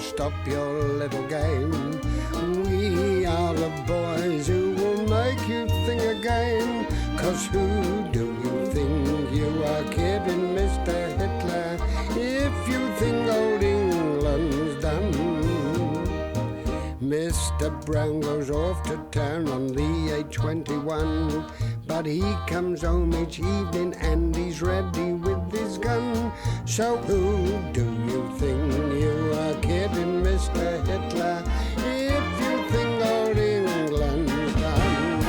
stop your little game. We are the boys who will make you think again. 'Cause who do you think you are kidding, Mr. Hitler, if you think old England's done? Mr. Brown goes off to town on the A21, but he comes home each evening and he's ready with his gun. So who do you think you are kidding, Mr. Hitler, if you think old England's done?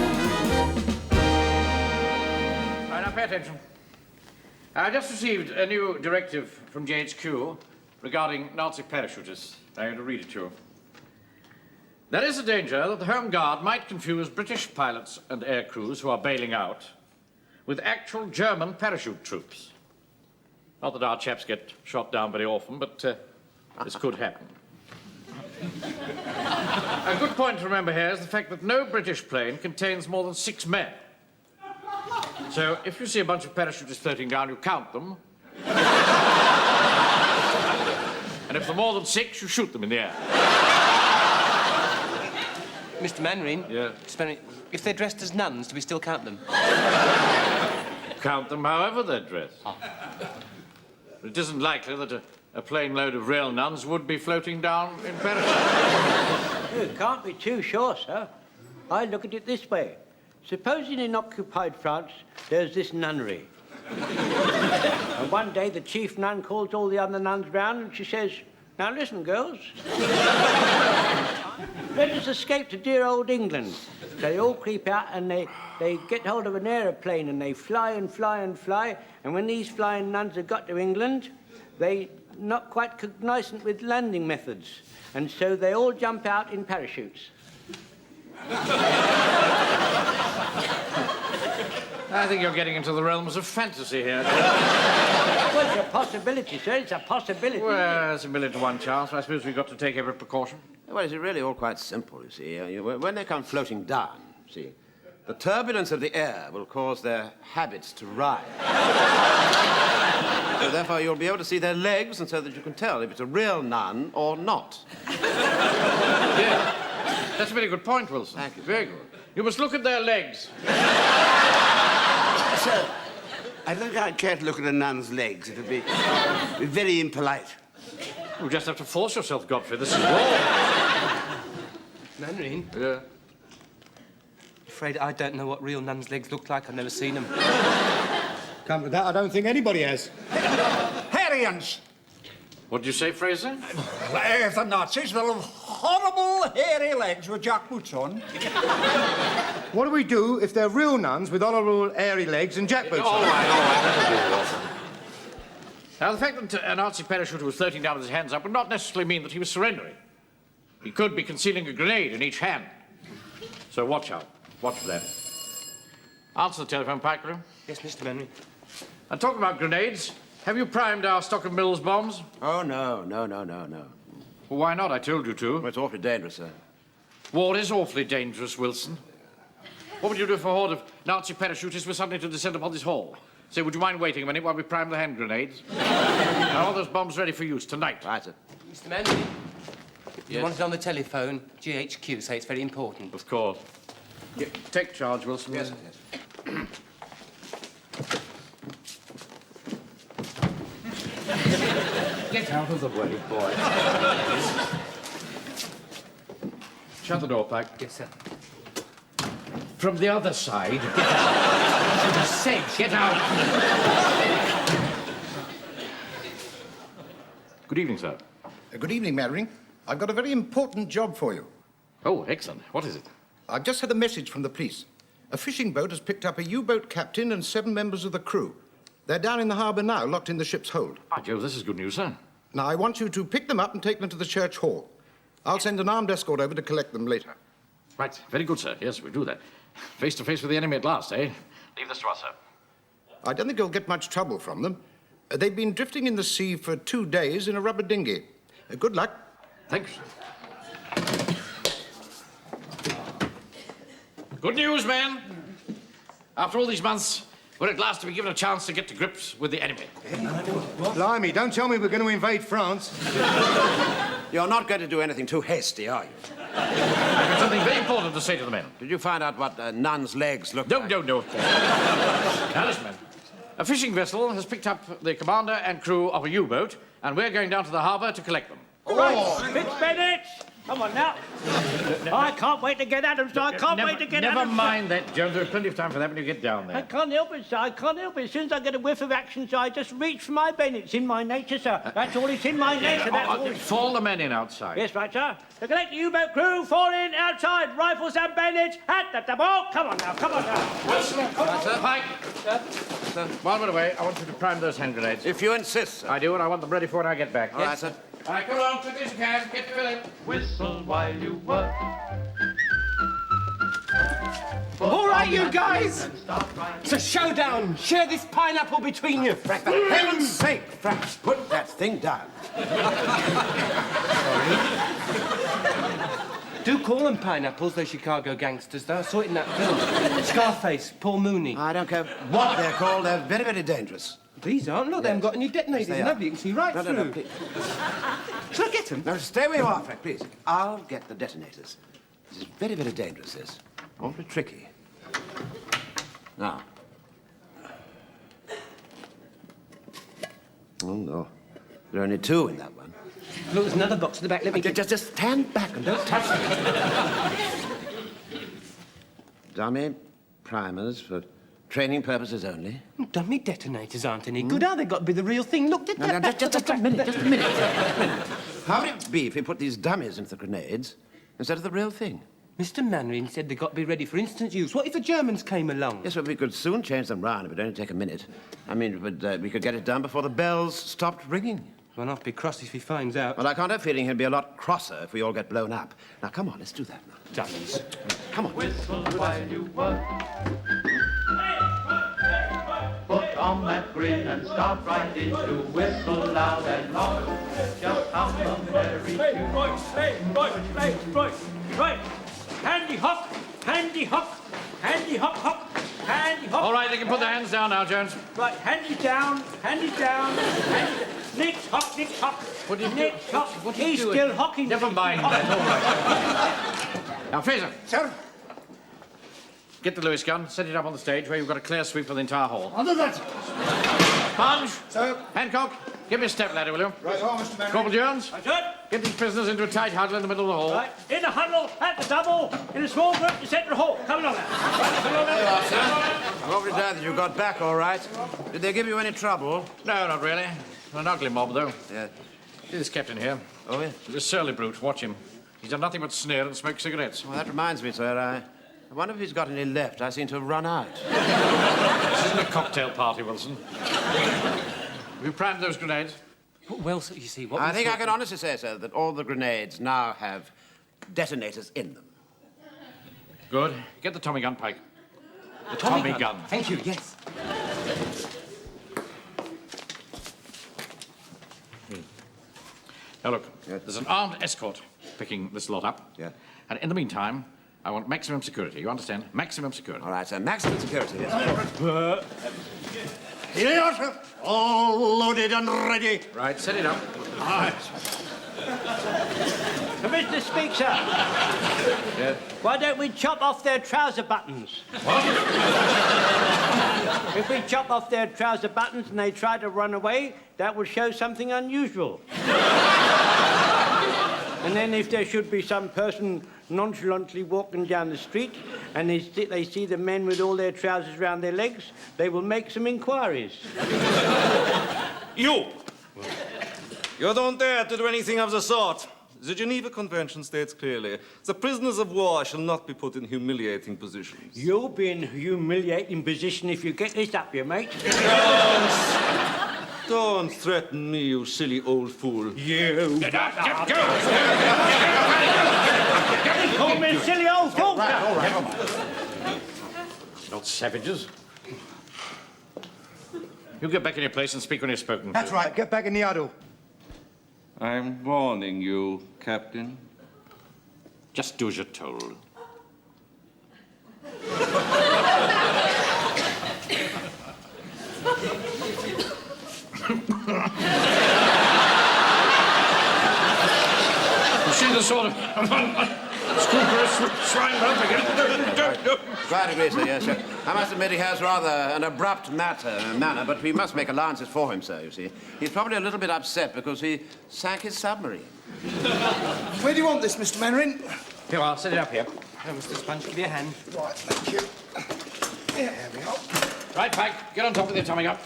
All right, now pay attention. I just received a new directive from GHQ regarding Nazi parachutists. I'm going to read it to you. There is a danger that the Home Guard might confuse British pilots and air crews who are bailing out with actual German parachute troops. Not that our chaps get shot down very often, but this could happen. A good point to remember here is the fact that no British plane contains more than 6 men. So if you see a bunch of parachutists floating down, you count them. And if there are more than 6, you shoot them in the air. Mr. Mainwaring? Yeah? If they're dressed as nuns, do we still count them? Count them however they're dressed. Oh. It isn't likely that a plane load of real nuns would be floating down in parachutes. You can't be too sure, sir. I look at it this way. Supposing in occupied France there's this nunnery. And one day the chief nun calls all the other nuns round and she says, "Now listen, girls. Let us escape to dear old England." So they all creep out and they get hold of an aeroplane and they fly and fly and fly. And when these flying nuns have got to England, they're not quite cognizant with landing methods. And so they all jump out in parachutes. I think you're getting into the realms of fantasy here. Well, it's a possibility, sir. It's a possibility. Well, it's a 1,000,000 to 1 chance. I suppose we've got to take every precaution. Well, it's really all quite simple, you see. When they come floating down, see, the turbulence of the air will cause their habits to rise. So therefore, you'll be able to see their legs, and so that you can tell if it's a real nun or not. Yeah. That's a very good point, Wilson. Thank you. Very good. You must look at their legs. Sir, I don't think I'd care to look at a nun's legs. It would be very impolite. You just have to force yourself, Godfrey. This is war. Mainwaring? Yeah. Afraid I don't know what real nuns' legs look like. I've never seen them. Come to that, I don't think anybody has. Hairyans. What did you say, Frazer? If the Nazis, they'll have horrible hairy legs with jackboots on. What do we do if they're real nuns with honourable airy legs and jackboots? All right. Now, the fact that a Nazi parachuter was floating down with his hands up would not necessarily mean that he was surrendering. He could be concealing a grenade in each hand. So watch out. Watch for that. Answer the telephone, Pikeroom. Yes, Mr. Mainwaring. And talking about grenades, have you primed our stock of Mills bombs? Oh, no. Well, why not? I told you to. Well, it's awfully dangerous, sir. War is awfully dangerous, Wilson. What would you do if a horde of Nazi parachutists were suddenly to descend upon this hall? Say, would you mind waiting a minute while we prime the hand grenades? Now, all those bombs ready for use tonight. Right, sir. Mr. Mainwaring? You Yes? want it on the telephone. GHQ say it's very important. Of course. Yeah, take charge, Wilson. Yes, yes. Get out of the way, boy. Shut the door, Pike. Yes, sir. From the other side, get out. For goodness sake, get out. Good evening, sir. Good evening, Mainwaring. I've got a very important job for you. Oh, excellent. What is it? I've just had a message from the police. A fishing boat has picked up a U-boat captain and 7 members of the crew. They're down in the harbour now, locked in the ship's hold. By Jove, this is good news, sir. Now, I want you to pick them up and take them to the church hall. I'll send an armed escort over to collect them later. Right. Very good, sir. Yes, we do that. Face to face with the enemy at last, eh? Leave this to us, sir. I don't think you'll get much trouble from them. They've been drifting in the sea for 2 days in a rubber dinghy. Good luck. Thanks. Good news, men. After all these months, we're at last to be given a chance to get to grips with the enemy. Blimey, don't tell me we're going to invade France. You're not going to do anything too hasty, are you? I've got something very important to say to the men. Did you find out what Nun's legs look like? No, of course. Now, listen, men. A fishing vessel has picked up the commander and crew of a U-boat, and we're going down to the harbour to collect them. All right, Fitzbennett! Come on now. I can't wait to get at them, sir. I can't wait to get at them. Never mind that, Jones. There's plenty of time for that when you get down there. I can't help it, sir. I can't help it. As soon as I get a whiff of action, sir, I just reach for my pen. It's in my nature, sir. That's all. It's in my nature. That's all. Fall the men in outside. Yes, right, sir. The collector U-boat crew, fall in outside. Rifles and bayonets at the double. Come on now. Come on now. Pike. Sir. While we're away, I want you to prime those hand grenades. If you insist, sir. I do, and I want them ready for when I get back. All right, sir. All right, come along, quickly as you can. Get to filling. Whistle while you work. All right, you guys. It's a showdown. Share this pineapple between you. For heaven's sake, Frank, put that thing down. Do call them pineapples, those Chicago gangsters, though. I saw it in that film. Scarface, Paul Mooney. I don't care what they're called. They're very, very dangerous. These aren't. Look, they haven't got any detonators. Yes, they Have are. you? You can see right No, through. please. Shall I get them? No, stay where you are, Frank, please. I'll get the detonators. This is very, very dangerous, this. Awfully tricky. Now. Oh, no. There are only two in that one. Look, there's another box at the back. Let me get... Just stand back and don't touch them. Dummy primers for training purposes only. Dummy detonators aren't any good, are they? Got to be the real thing. Look, No, just a minute, just a minute. How would it be if we put these dummies into the grenades instead of the real thing? Mr. Mainwaring said they got to be ready for instant use. What if the Germans came along? Yes, well, we could soon change them round. It would only take a minute. I mean, we could get it done before the bells stopped ringing. Well, I'll be cross if he finds out. Well, I can't help feeling he'll be a lot crosser if we all get blown up. Now, come on, let's do that now. Dummies. Come on. Whistle while you work. Put on that grin and start right in to whistle loud and long. Just hum a merry tune. Right. Handy hop, handy hop, handy hop, hop, handy hop. All right, they can put their hands down now, Jones. Right, handy down, handy down, handy down. Next hop, next hop. What do you do? Next hop. What do you He's do? still hocking. Never mind that. All right. Now, Frazer. Sir? Get the Lewis gun, set it up on the stage where you've got a clear sweep of the entire hall. Under that. Punch. Sir? Hancock, give me a step ladder, will you? Right on, Mr. Mainwaring. Corporal Jones, That's it. get these prisoners into a tight huddle in the middle of the hall. Right, in the huddle, at the double, in a small group, the centre hall. Come along now. Right, come along now. I'm awfully glad that you got back all right. Did they give you any trouble? No, not really. An ugly mob, though. Yeah. See this captain here? Oh, yeah. This surly brute, watch him. He's done nothing but sneer and smoke cigarettes. Well, that reminds me, sir. I wonder if he's got any left. I seem to have run out. This isn't a cocktail party, Wilson. Have you primed those grenades? Well, so you see, what... I think I can honestly say, sir, that all the grenades now have detonators in them. Good. Get the Tommy gun, Pike. The Tommy gun. Thank you, yes. Now, look, Yes. there's an armed escort picking this lot up. Yeah. And in the meantime, I want maximum security. You understand? Maximum security. All right, sir. Maximum security. Yes. Here you are, sir. All loaded and ready. Right, set it up. Right. Mr. Speaker, Yeah. why don't we chop off their trouser buttons? If we chop off their trouser buttons and they try to run away, that will show something unusual. And then if there should be some person nonchalantly walking down the street and they see the men with all their trousers round their legs, they will make some inquiries. You! You don't dare to do anything of the sort. The Geneva Convention states clearly, the prisoners of war shall not be put in humiliating positions. You'll be in a humiliating position if you get this up your mate. Don't threaten me, you silly old fool. You. Call me a silly old fool. Not savages. You get back in your place and speak when you're spoken to. That's right. Get back in the huddle. I'm warning you, Captain. Just do as you're told. see the sort of scrupulous swine mouth again. Quite agree, sir, yes, sir. I must admit he has rather an abrupt manner, but we must make allowances for him, sir, you see. He's probably a little bit upset because he sank his submarine. Where do you want this, Mr. Mainwaring? Here, I'll set it up here. Oh, Mr. Sponge, give you a hand. Right, thank you. Yeah, there we are. Right, Pike, get on top of the atomic up.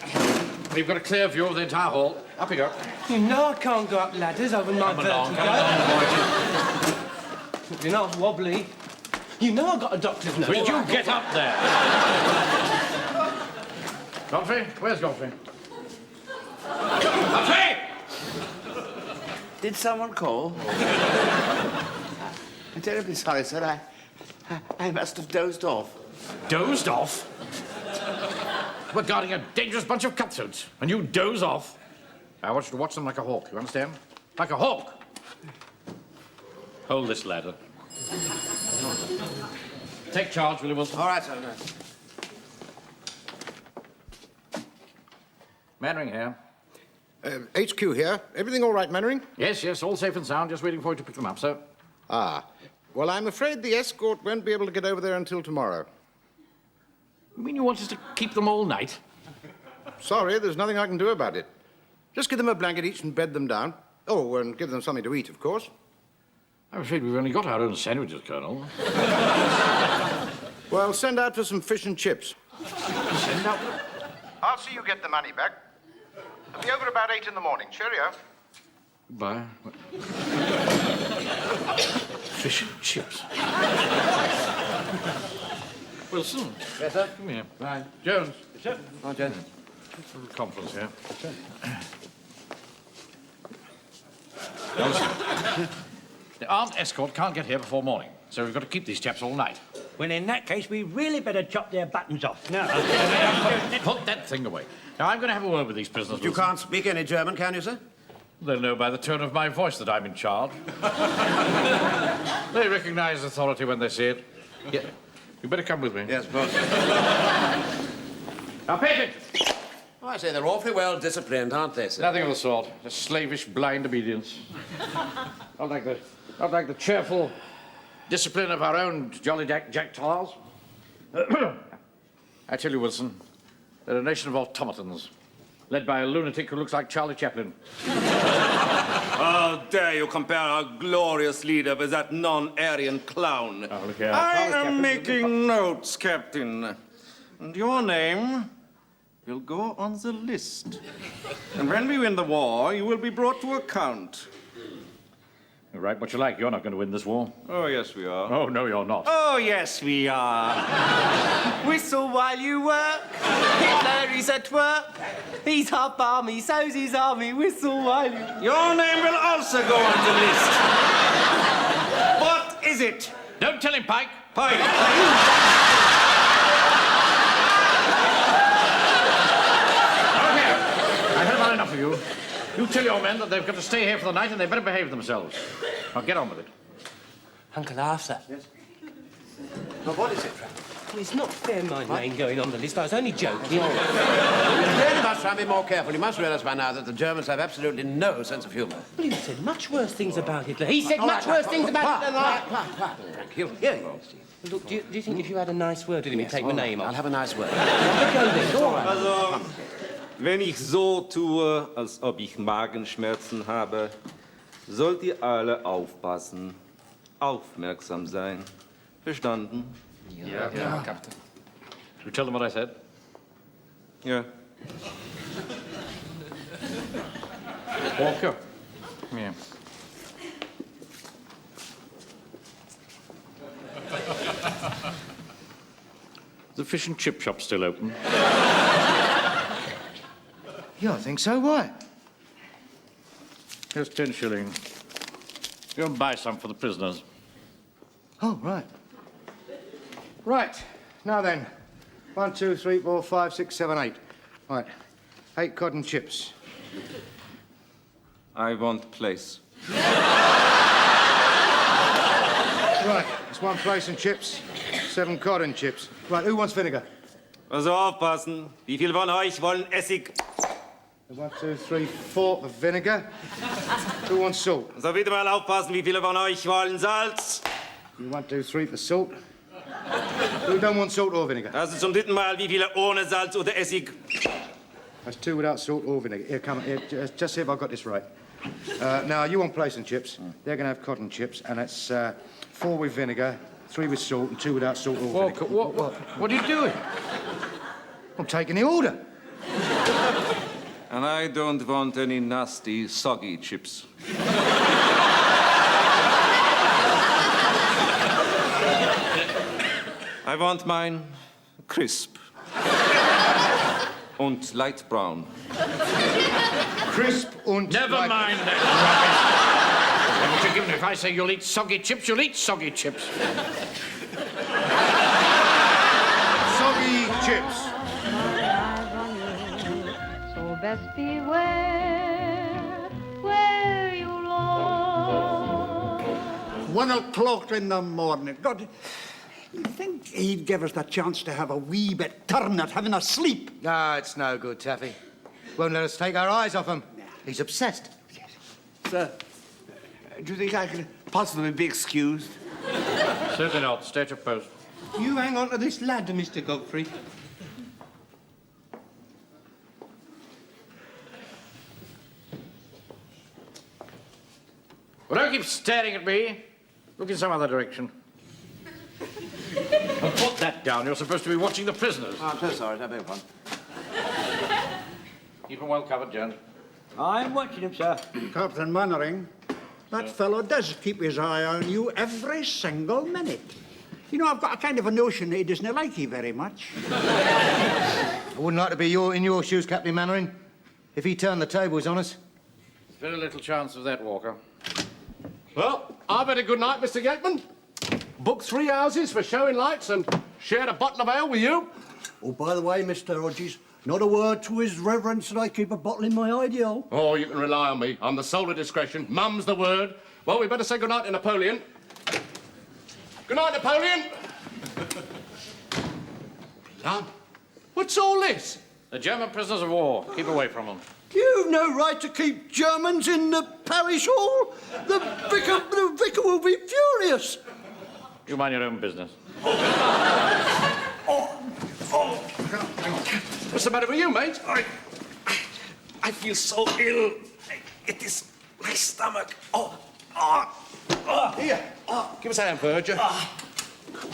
We've got a clear view of the entire hall. Up you go. You know I can't go up ladders over my vertigo. You're not wobbly. You know I've got a doctor's note. Will you get up there? Godfrey? Where's Godfrey? Godfrey! Did someone call? I'm terribly sorry, sir. I must have dozed off. Dozed off? We're guarding a dangerous bunch of cutthroats, and you doze off. I want you to watch them like a hawk, you understand? Like a hawk. Hold this ladder. Take charge, Willie Wilson. All right, sir. Mainwaring here. HQ here. Everything all right, Mainwaring? Yes, yes, all safe and sound. Just waiting for you to pick them up, sir. Ah. Well, I'm afraid the escort won't be able to get over there until tomorrow. You mean you want us to keep them all night? Sorry, there's nothing I can do about it. Just give them a blanket each and bed them down. Oh, and give them something to eat, of course. I'm afraid we've only got our own sandwiches, Colonel. Well, send out for some fish and chips. Send out? I'll see you get the money back. I'll be over about 8 in the morning. Cheerio. Goodbye. Fish and chips. Wilson. Yes, sir? Come here. Right. Jones. Yes, sir. Oh, Jones. A little conference here. The armed escort can't get here before morning, so we've got to keep these chaps all night. Well, in that case, we really better chop their buttons off. No. Put that thing away. Now, I'm going to have a word with these prisoners. You can't speak any German, can you, sir? They'll know by the tone of my voice that I'm in charge. They recognize authority when they see it. Yeah. You better come with me. Yes, of course. Now, pay attention. Oh, I say, they're awfully well disciplined, aren't they, sir? Nothing of the sort. Just slavish, blind obedience. Not like the cheerful discipline of our own jolly Jack Tars. I tell you, Wilson, they're a nation of automatons, led by a lunatic who looks like Charlie Chaplin. How dare you compare our glorious leader with that non-Aryan clown? Oh, look here. I am making notes, Captain. And your name will go on the list. And when we win the war, you will be brought to account. You write what you like. You're not going to win this war. Oh, yes, we are. Oh, no, you're not. Oh, yes, we are. Whistle while you work. Hitler is at work. He's half army, so's his army. Whistle while you... Your name will also go on the list. What is it? Don't tell him, Pike. Pike. I've had about enough of you. You tell your men that they've got to stay here for the night and they better behave themselves. Now, get on with it. Uncle Arthur. Yes? Now, what is it, Frank? Well, it's not fair my name going on the list. I was only joking. You really must try and be more careful. You must realise by now that the Germans have absolutely no sense of humour. Well, he said much worse things about Hitler. He said much worse things about Hitler. Frank, he'll hear you. Look, do you think if you had a nice word with him, he'd take my name off? I'll have a nice word. Go then, go on. Also, wenn ich so tue, als ob ich Magenschmerzen habe, sollt ihr alle aufpassen, aufmerksam sein. Verstanden? Ja, Capt. You tell them what I said? Ja. Walker. Come here. The fish and chip shop still open? Yeah, I think so. Why? Here's 10 shillings. Go and buy some for the prisoners. Oh, right. Right. Now then. 1, 2, 3, 4, 5, 6, 7, 8. Right. 8 cod and chips. I want place. Right. It's 1 place and chips. 7 cod and chips. Right. Who wants vinegar? Also aufpassen. Wie viel von euch wollen Essig? 1, 2, 3, 4 of vinegar. Who wants salt? So bitte mal aufpassen, wie viele von euch wollen Salz? You 1, 2, 3 for salt. Who don't want salt or vinegar? Also zum dritten Mal, wie viele ohne Salz oder Essig? That's 2 without salt or vinegar. Here, come on. Here, just see if I've got this right. Now, you want plaice and chips. They're going to have cotton chips, and that's 4 with vinegar, 3 with salt, and 2 without salt or vinegar. Walker, what are you doing? I'm taking the order. And I don't want any nasty, soggy chips. I want mine crisp. Und light brown. Crisp und... Never mind that rubbish. If I say you'll eat soggy chips, you'll eat soggy chips. Soggy chips. So best beware where you roam. 1 o'clock in the morning. God, you think he'd give us the chance to have a wee bit turn at having a sleep? Ah, it's no good, Taffy. Won't let us take our eyes off him. He's obsessed. Sir, do you think I could possibly be excused? Certainly not. State your post. You hang on to this ladder, Mr. Godfrey. Well, don't keep staring at me. Look in some other direction. And put that down. You're supposed to be watching the prisoners. Oh, I'm so sorry. I beg your pardon. Keep them well covered, Jones. I'm watching him, sir. Captain Mainwaring, that fellow does keep his eye on you every single minute. You know, I've got a kind of a notion that he doesn't like you very much. I wouldn't like to be in your shoes, Captain Mainwaring, if he turned the tables on us. Very little chance of that, Walker. Well, I've had a good night, Mr. Gateman. Booked 3 houses for showing lights and shared a bottle of ale with you. Oh, by the way, Mr. Hodges, not a word to his reverence that I keep a bottle in my ideal. Oh, you can rely on me. I'm the soul of discretion. Mum's the word. Well, we better say good night to Napoleon. Good night, Napoleon. Blood. What's all this? The German prisoners of war. Keep away from them. You've no right to keep Germans in the parish hall. The vicar will be furious. You mind your own business. What's the matter with you, mate? I feel so ill. It is my stomach. Here, give us a hand, Verger.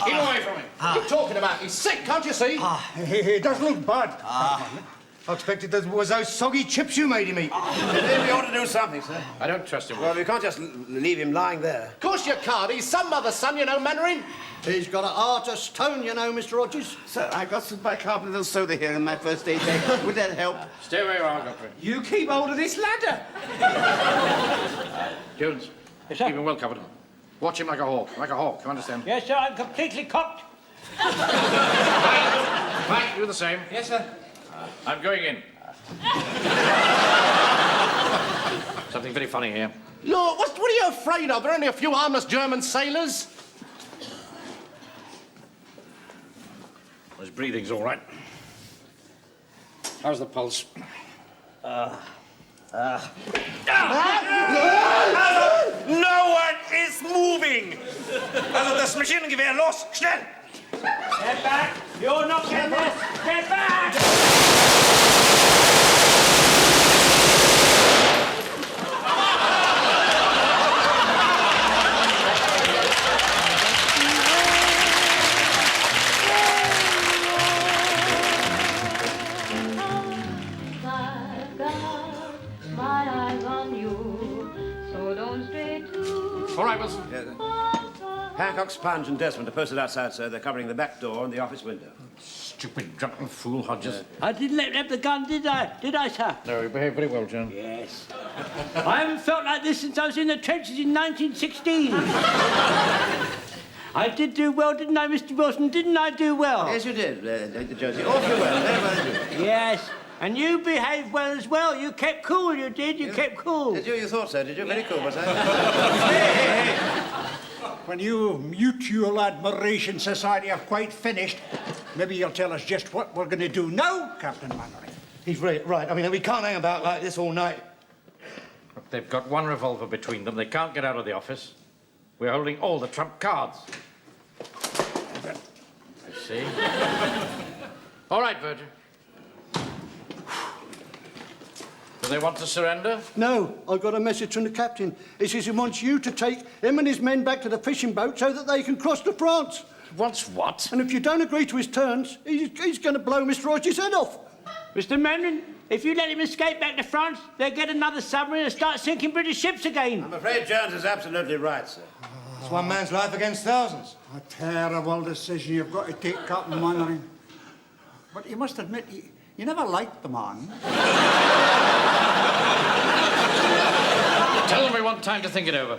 Keep away from him. What are you talking about? He's sick, can't you see? He does look bad. I expected that was those soggy chips you made him eat. Maybe we ought to do something, sir. I don't trust him. Well, we can't just leave him lying there. Of course you can't. He's some mother's son, you know, Mainwaring. He's got a heart of stone, you know, Mr. Hodges. Sir, I got some bicarbonate and soda here in my first aid bag. Would that help? Stay where you are, Godfrey. You keep hold of this ladder. Jones, Yes, sir. keep him well covered. Watch him like a hawk, you understand? Yes, sir, I'm completely cocked. Mike, do the same. Yes, sir. I'm going in. Something very funny here. Lord, what are you afraid of? There are only a few harmless German sailors. His breathing's all right. How's the pulse? No one is moving! Also das Maschinengewehr, los, schnell! Get back! You're not getting this! Get back! I've got my eyes on you, so don't stray too All right, Wilson. Hancock, Sponge, and Desmond are posted outside, sir. They're covering the back door and the office window. Stupid, drunken fool, Hodges. I didn't let him have the gun, did I? Did I, sir? No, you behaved very well, John. Yes. I haven't felt like this since I was in the trenches in 1916. I did do well, didn't I, Mr. Wilson? Didn't I do well? Yes, you did, Josie. Awfully well. Very well indeed. Yes. And you behaved well as well. You kept cool, you did. You kept cool. Did you? You thought so, did you? Very cool, was I? Hey. When you Mutual Admiration Society are quite finished, maybe you'll tell us just what we're going to do now, Captain Mainwaring. He's right. I mean, we can't hang about like this all night. Look, they've got one revolver between them. They can't get out of the office. We're holding all the trump cards. I see. All right, Verger. Do they want to surrender? No, I got a message from the captain. He says he wants you to take him and his men back to the fishing boat so that they can cross to France. Wants what? And if you don't agree to his terms, he's going to blow Mr. Rogers' head off. Mr. Mainwaring, if you let him escape back to France, they'll get another submarine and start sinking British ships again. I'm afraid Jones is absolutely right, sir. It's one man's life against thousands. A terrible decision you've got to take, Captain Mainwaring. But you must admit, you never liked the man. Tell them we want time to think it over.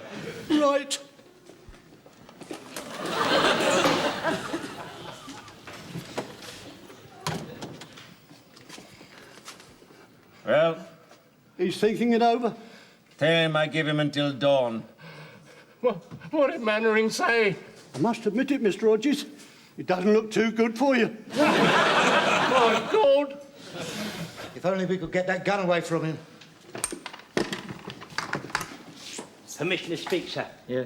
Right. Well? He's thinking it over. Tell him I give him until dawn. What did Mainwaring say? I must admit it, Mr. Rogers. It doesn't look too good for you. My God! If only we could get that gun away from him. Permission to speak, sir. Yeah.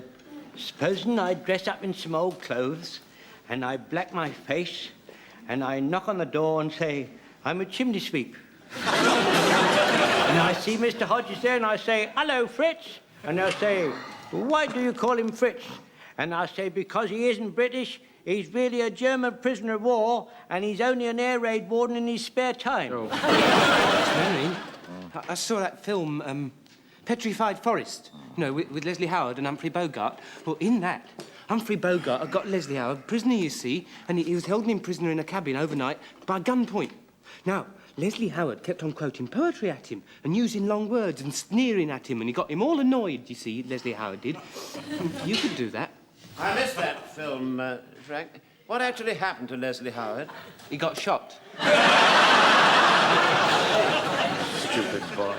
Supposing I dress up in some old clothes and I black my face and I knock on the door and say, I'm a chimney sweep. And I see Mr. Hodges there and I say, hello, Fritz. And they'll say, why do you call him Fritz? And I say, because he isn't British, he's really a German prisoner of war and he's only an air raid warden in his spare time. Oh. Mainwaring, I saw that film, Petrified Forest, you know, with Leslie Howard and Humphrey Bogart. Well, in that, Humphrey Bogart had got Leslie Howard prisoner, you see, and he was holding him prisoner in a cabin overnight by gunpoint. Now, Leslie Howard kept on quoting poetry at him and using long words and sneering at him, and he got him all annoyed, you see, Leslie Howard did. You could do that. I missed that film, Frank. What actually happened to Leslie Howard? He got shot. Stupid boy.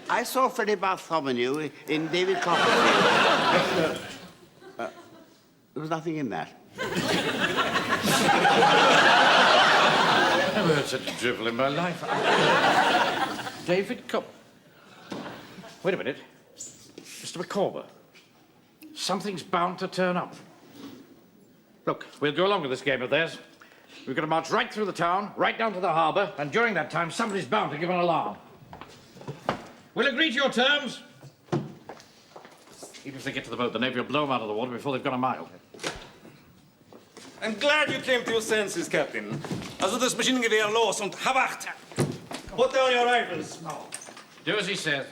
I saw Freddie Bartholomew in David Copperfield. There was nothing in that. I've never heard such drivel in my life. David Cop. Wait a minute. Mr. Micawber. Something's bound to turn up. Look, we'll go along with this game of theirs. We're going to march right through the town, right down to the harbour, and during that time, somebody's bound to give an alarm. We'll agree to your terms. Even if they get to the boat, the Navy will blow them out of the water before they've gone a mile. I'm glad you came to your senses, Captain. Also das Maschinengewehr los und Habacht! Put down your rifles. Do as he says.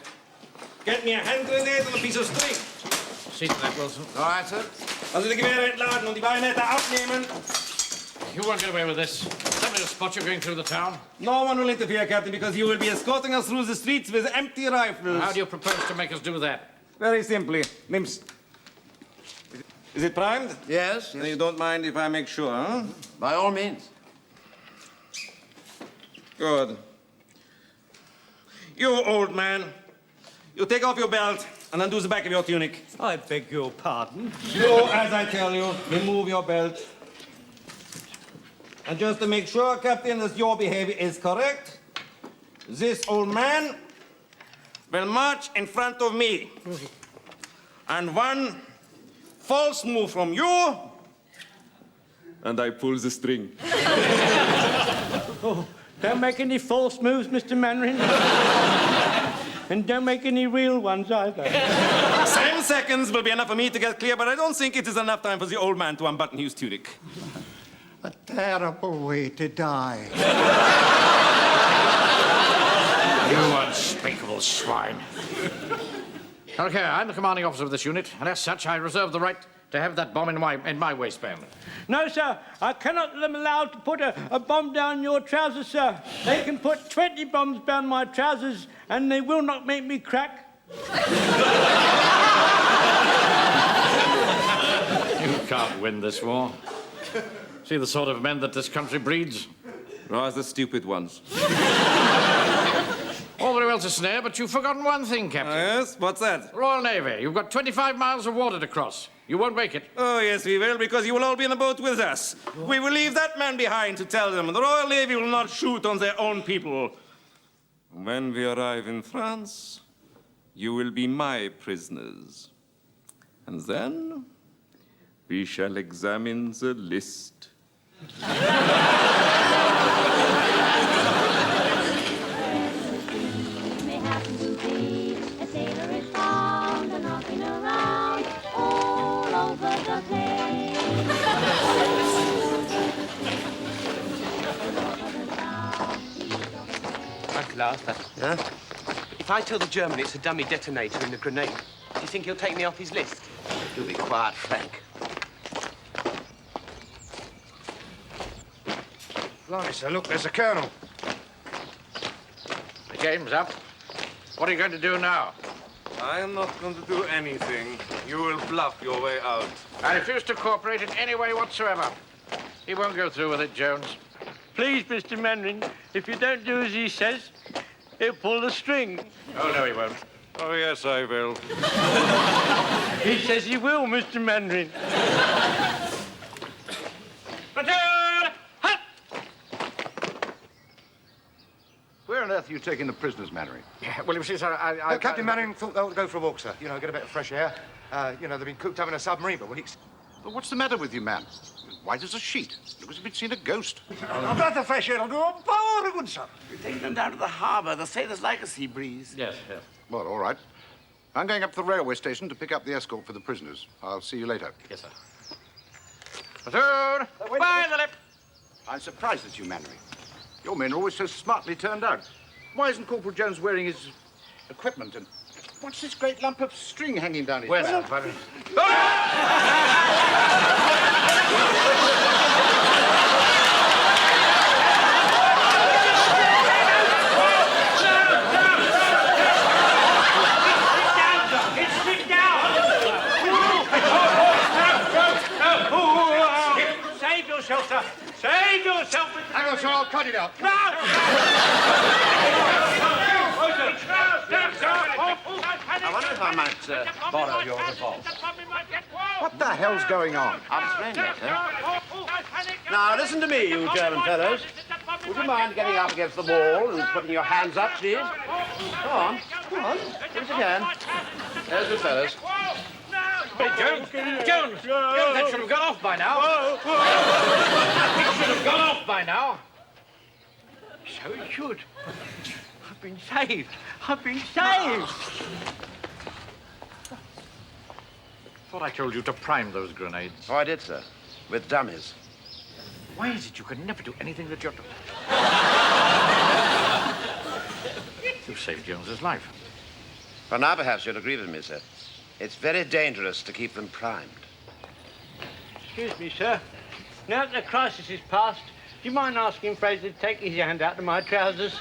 Get me a hand grenade and a piece of string. See to that, Wilson. All right, sir. Also die Gewehre entladen und die Bayonette abnehmen. You won't get away with this. Somebody will spot you going through the town. No one will interfere, Captain, because you will be escorting us through the streets with empty rifles. How do you propose to make us do that? Very simply. Mims. Is it primed? Yes. Then you don't mind if I make sure, huh? By all means. Good. You old man, you take off your belt and undo the back of your tunic. I beg your pardon. You, as I tell you, remove your belt. And just to make sure, Captain, that your behavior is correct, this old man will march in front of me. And one false move from you, and I pull the string. Oh, don't make any false moves, Mr. Mainwaring. And don't make any real ones either. 7 seconds will be enough for me to get clear, but I don't think it is enough time for the old man to unbutton his tunic. A terrible way to die. You unspeakable swine. Okay, I'm the commanding officer of this unit, and as such, I reserve the right to have that bomb in my waistband. No, sir. I cannot let them allowed to put a bomb down your trousers, sir. They can put 20 bombs down my trousers, and they will not make me crack. You can't win this war. See the sort of men that this country breeds? Rather stupid ones. All very well to snare, but you've forgotten one thing, Captain. Yes? What's that? Royal Navy. You've got 25 miles of water to cross. You won't make it. Oh, yes, we will, because you will all be in the boat with us. We will leave that man behind to tell them the Royal Navy will not shoot on their own people. When we arrive in France, you will be my prisoners. And then we shall examine the list. Uncle Arthur. Huh? If I tell the German it's a dummy detonator in the grenade, do you think he'll take me off his list? Do be quiet, Frank. Blimey, sir, look, there's the Colonel. The game's up. What are you going to do now? I am not going to do anything. You will bluff your way out. I refuse to cooperate in any way whatsoever. He won't go through with it, Jones. Please, Mr. Mainwaring, if you don't do as he says, he'll pull the string. Oh, no, he won't. Oh, yes, I will. He says he will, Mr. Mainwaring. Where on earth are you taking the prisoners, Mainwaring? Yeah, well, you see, sir, Captain Mainwaring thought they ought to go for a walk, sir. You know, get a bit of fresh air. You know, they've been cooped up in a submarine for weeks. Well, what's the matter with you, man? White as a sheet. Look as if you'd seen a ghost. I've got the fresh air. I'll do a power, good sir. We're taking them down to the harbour. The sailors like a sea breeze. Yes, yes. Well, all right. I'm going up to the railway station to pick up the escort for the prisoners. I'll see you later. Yes, sir. Athur! By the lip! I'm surprised at you, Mainwaring. Your men are always so smartly turned out. Why isn't Corporal Jones wearing his equipment? And what's this great lump of string hanging down his Where's back? that, buddy? Save yourself, sir. Save yourself. Hang on, sir, I'll cut it out. I wonder if I might borrow your revolver. What the hell's going on? I'll explain later. Now, listen to me, you German fellows. Would you mind getting up against the wall and putting your hands up, please? Go on. Go on. Give us a hand. There's good fellows. Hey, Jones! Jones! That should have gone off by now. It should have gone off by now. So it should. I've been saved. I've been saved. Thought I told you to prime those grenades. Oh, I did, sir. With dummies. Why is it you can never do anything that you're doing? You saved Jones's life. Well, now perhaps you'll agree with me, sir. It's very dangerous to keep them primed. Excuse me, sir. Now that the crisis is past, do you mind asking Frazer to take his hand out of my trousers?